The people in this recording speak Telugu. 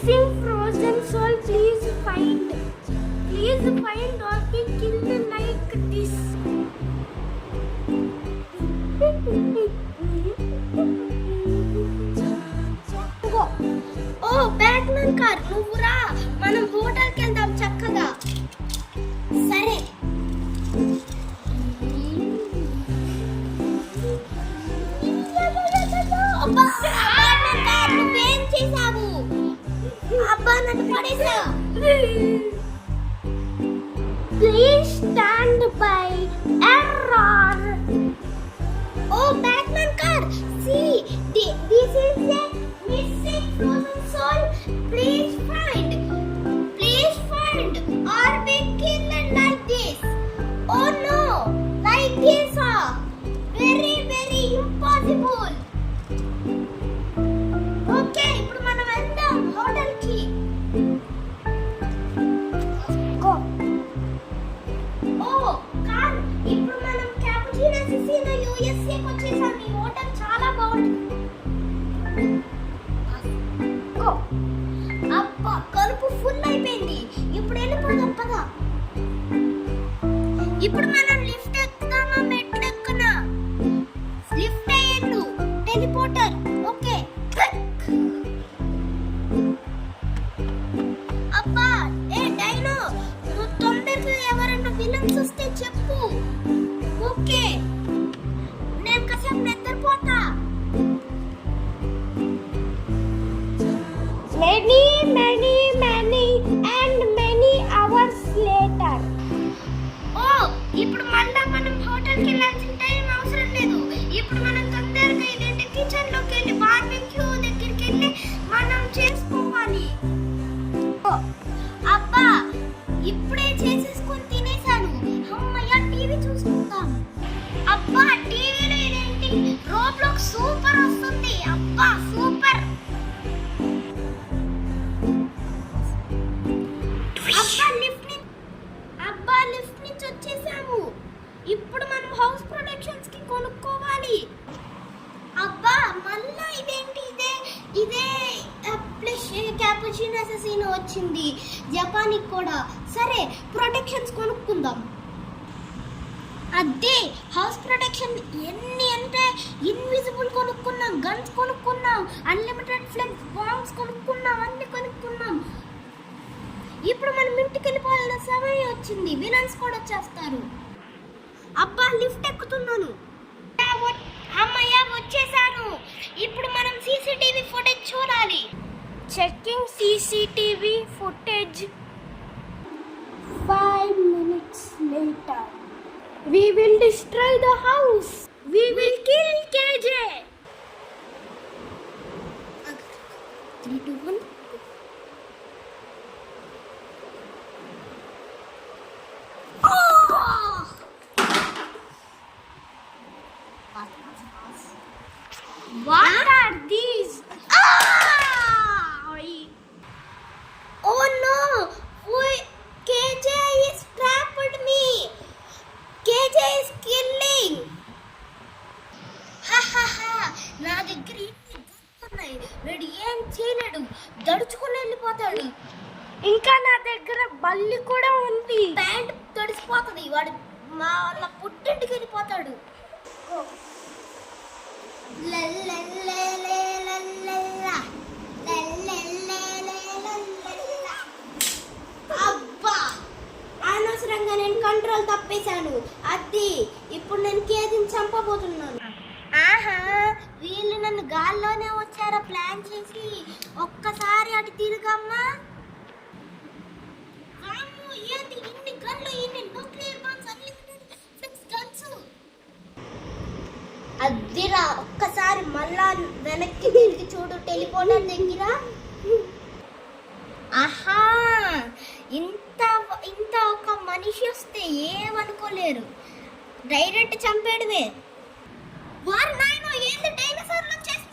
Missing frozen soul, please find or be killed like this. ఓ బ్యాట్మన్ కార్, నువ్వు రా, మనం హోటల్కి వెళ్దాం చక్కగా. సరే. అబ్బా బ్యాట్మన్ కార్, నువ్వేం చేసావు? అబ్బా నన్ను పడేసా. Please stand by. Error. Oh, Batman car. See, this is a missing frozen soul. Please find or be killed like this. Oh no, like this. Very, very impossible. Okay, ఇప్పుడు మనం వెళ్దాం హోటల్ కి. ఇప్పుడు మనం క్యాపుచినో సిసినో యుఎస్ఏ కి వచ్చేసాం. ఈ హోటల్ చాలా బాగుంటుంది. అబ్బా కడుపు ఫుల్ అయిపోయింది. ఇప్పుడు వెళ్ళిపోదాం పద. ఇప్పుడు మనం లిఫ్ట్ ఎక్కుదామా మెట్లు ఎక్కునా? Lift అయ్యేళ్ళు teleporter. ఓకే. అబ్బా ఏ డైనో, నువ్వు తొందరగా ఎవరైనా విలన్స్ వస్తే చెప్పు. ఓకే, నేను కాసేపు నిద్రపోతా. many hours later. ఓ ఇప్పుడు మళ్ళా మనం హోటల్కి వెళ్ళాల్సిన టైం అవసరం లేదు. ఇప్పుడు మనం తొందరగా ఇదేంటి కిచెన్ లోకి వెళ్ళి బార్బిక్యూ దగ్గరికి వెళ్ళి మనం చేసుకోవాలి. అబ్బా ఇప్పుడే చేసేసుకొని తినేసాను. అమ్మయ్య టీవీ చూసుకుందాం. అబ్బా టీవీలో ఇదేంటి రోబ్లాక్స్ సూపర్ వస్తుంది. అబ్బా సూపర్. లిఫ్ట్ నుంచి వచ్చేసాము. ఇప్పుడు మనం హౌస్ ప్రొడక్షన్స్ కి కొనుక్కోవాలి. అబ్బా మళ్ళా ఇదేంటి ఇదే ప్లస్ క్యాపుచినో అససినో వచ్చింది జపానికి కూడా. సరే ప్రొటెక్షన్స్ కొనుక్కుందాం. అదే హౌస్ ప్రొటెక్షన్ ఎన్ని అంటే ఇన్విజిబుల్ కొనుక్కున్నాం, గన్స్ కొనుక్కున్నాం, అన్లిమిటెడ్ ఫ్లెక్స్ బాంబ్స్ కొనుక్కున్నాం, అన్ని కొనుక్కున్నాం. ఇప్పుడు మనం ఇంటికి వెళ్ళిపోవాల్సిన సమయం వచ్చింది. విలన్స్ కూడా వచ్చేస్తారు. అబ్బా లిఫ్ట్ ఎక్కుతున్నాను. అమ్మయ్య వచ్చేసాను. ఇప్పుడు మనం సీసీటీవీ ఫుటేజ్ చూడాలి. Checking CCTV footage. 5 minutes later. We will destroy the house. We will kill KJ. 3, 2, 1. What are these? Oh no! KJ is trapped me. KJ is killing. Ha ha ha! నా దగ్గర ఉన్నాయి. వీడు ఏం చేయలేడు, దడుచుకుని వెళ్ళిపోతాడు. ఇంకా నా దగ్గర బల్లి కూడా ఉంది. ప్యాంట్ తడిసిపోతుంది. వాడు మా వాళ్ళ పుట్టింటికి వెళ్ళిపోతాడు. అబ్బా అనవసరంగా నేను కంట్రోల్ తప్పేశాను. అది ఇప్పుడు నేను కేజీని చంపబోతున్నాను. ఆహా వీళ్ళు నన్ను గాల్లోనే వచ్చారా ప్లాన్ చేసి. ఒక్కసారి అటు తిరుగమ్మా. ఏంటి ఇన్ని గన్లు, ఇన్ని nuclear bombs, unlimited flex guns. అద్దిరా ఒక్కసారి మళ్ళా వెనక్కి తిరిగి చూడు టెలిపోర్టర్ దగ్గర. ఆహా ఇంత ఒక మనిషి వస్తే ఏమనుకోలేరు, డైరెక్ట్ చంపేయడమే. వారు నాయనో ఏంది డైనోసార్లు వచ్చేసి